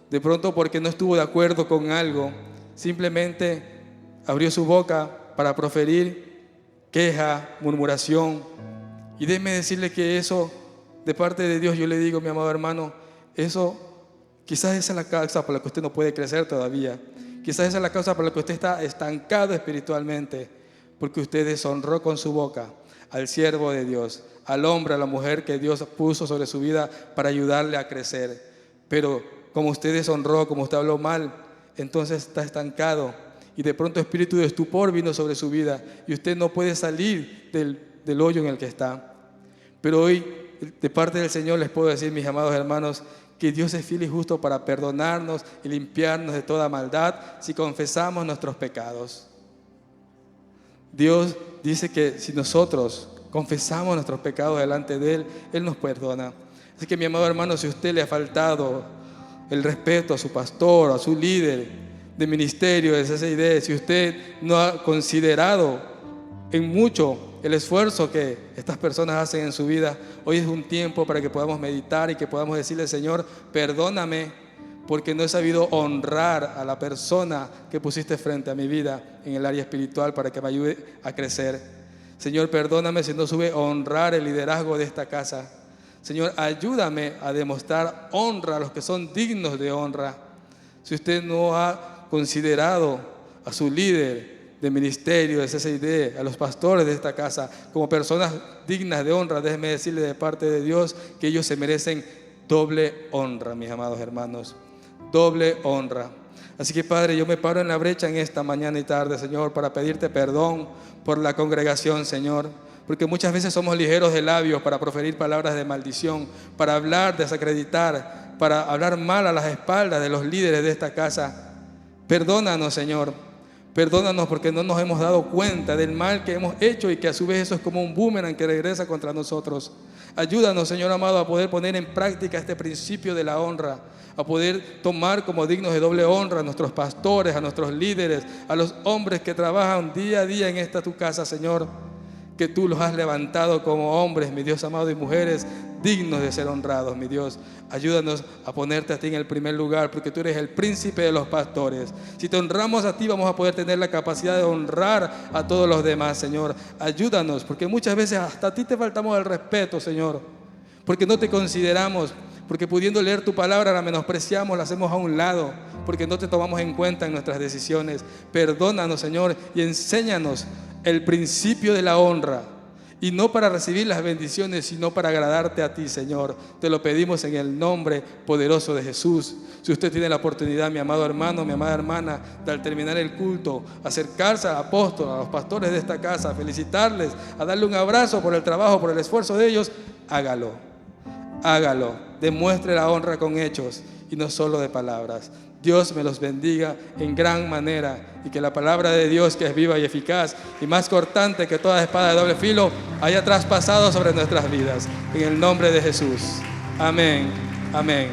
de pronto porque no estuvo de acuerdo con algo, simplemente abrió su boca para proferir queja, murmuración. Y déjeme decirle que eso, de parte de Dios, yo le digo, mi amado hermano, eso quizás esa es la causa por la que usted no puede crecer todavía. Quizás esa es la causa por la que usted está estancado espiritualmente, porque usted deshonró con su boca al siervo de Dios, al hombre, a la mujer que Dios puso sobre su vida para ayudarle a crecer. Pero como usted deshonró, como usted habló mal, entonces está estancado y de pronto espíritu de estupor vino sobre su vida y usted no puede salir del hoyo en el que está. Pero hoy, de parte del Señor, les puedo decir, mis amados hermanos, que Dios es fiel y justo para perdonarnos y limpiarnos de toda maldad si confesamos nuestros pecados. Dios dice que si nosotros confesamos nuestros pecados delante de Él, Él nos perdona. Así que, mi amado hermano, si a usted le ha faltado el respeto a su pastor, a su líder de ministerio, de CCID, si usted no ha considerado en mucho el esfuerzo que estas personas hacen en su vida, hoy es un tiempo para que podamos meditar y que podamos decirle, Señor, perdóname porque no he sabido honrar a la persona que pusiste frente a mi vida en el área espiritual para que me ayude a crecer. Señor, perdóname si no supe honrar el liderazgo de esta casa. Señor, ayúdame a demostrar honra a los que son dignos de honra. Si usted no ha considerado a su líder de ministerio, de CCID, a los pastores de esta casa como personas dignas de honra, déjeme decirle de parte de Dios que ellos se merecen doble honra, mis amados hermanos, doble honra. Así que, Padre, yo me paro en la brecha en esta mañana y tarde, Señor, para pedirte perdón por la congregación, Señor, porque muchas veces somos ligeros de labios para proferir palabras de maldición, para hablar, desacreditar, para hablar mal a las espaldas de los líderes de esta casa. Perdónanos, Señor. Perdónanos porque no nos hemos dado cuenta del mal que hemos hecho y que a su vez eso es como un boomerang que regresa contra nosotros. Ayúdanos, Señor amado, a poder poner en práctica este principio de la honra, a poder tomar como dignos de doble honra a nuestros pastores, a nuestros líderes, a los hombres que trabajan día a día en esta tu casa, Señor, que tú los has levantado como hombres, mi Dios amado, y mujeres dignos de ser honrados, mi Dios. Ayúdanos a ponerte a ti en el primer lugar, porque tú eres el príncipe de los pastores. Si te honramos a ti, vamos a poder tener la capacidad de honrar a todos los demás, Señor. Ayúdanos, porque muchas veces hasta a ti te faltamos el respeto, Señor, porque no te consideramos, porque pudiendo leer tu palabra la menospreciamos, la hacemos a un lado, porque no te tomamos en cuenta en nuestras decisiones. Perdónanos, Señor, y enséñanos el principio de la honra, y no para recibir las bendiciones, sino para agradarte a ti, Señor. Te lo pedimos en el nombre poderoso de Jesús. Si usted tiene la oportunidad, mi amado hermano, mi amada hermana, de al terminar el culto, acercarse al apóstol, a los pastores de esta casa, a felicitarles, a darle un abrazo por el trabajo, por el esfuerzo de ellos, hágalo. Hágalo. Demuestre la honra con hechos y no solo de palabras. Dios me los bendiga en gran manera y que la palabra de Dios, que es viva y eficaz y más cortante que toda espada de doble filo, haya traspasado sobre nuestras vidas. En el nombre de Jesús. Amén. Amén.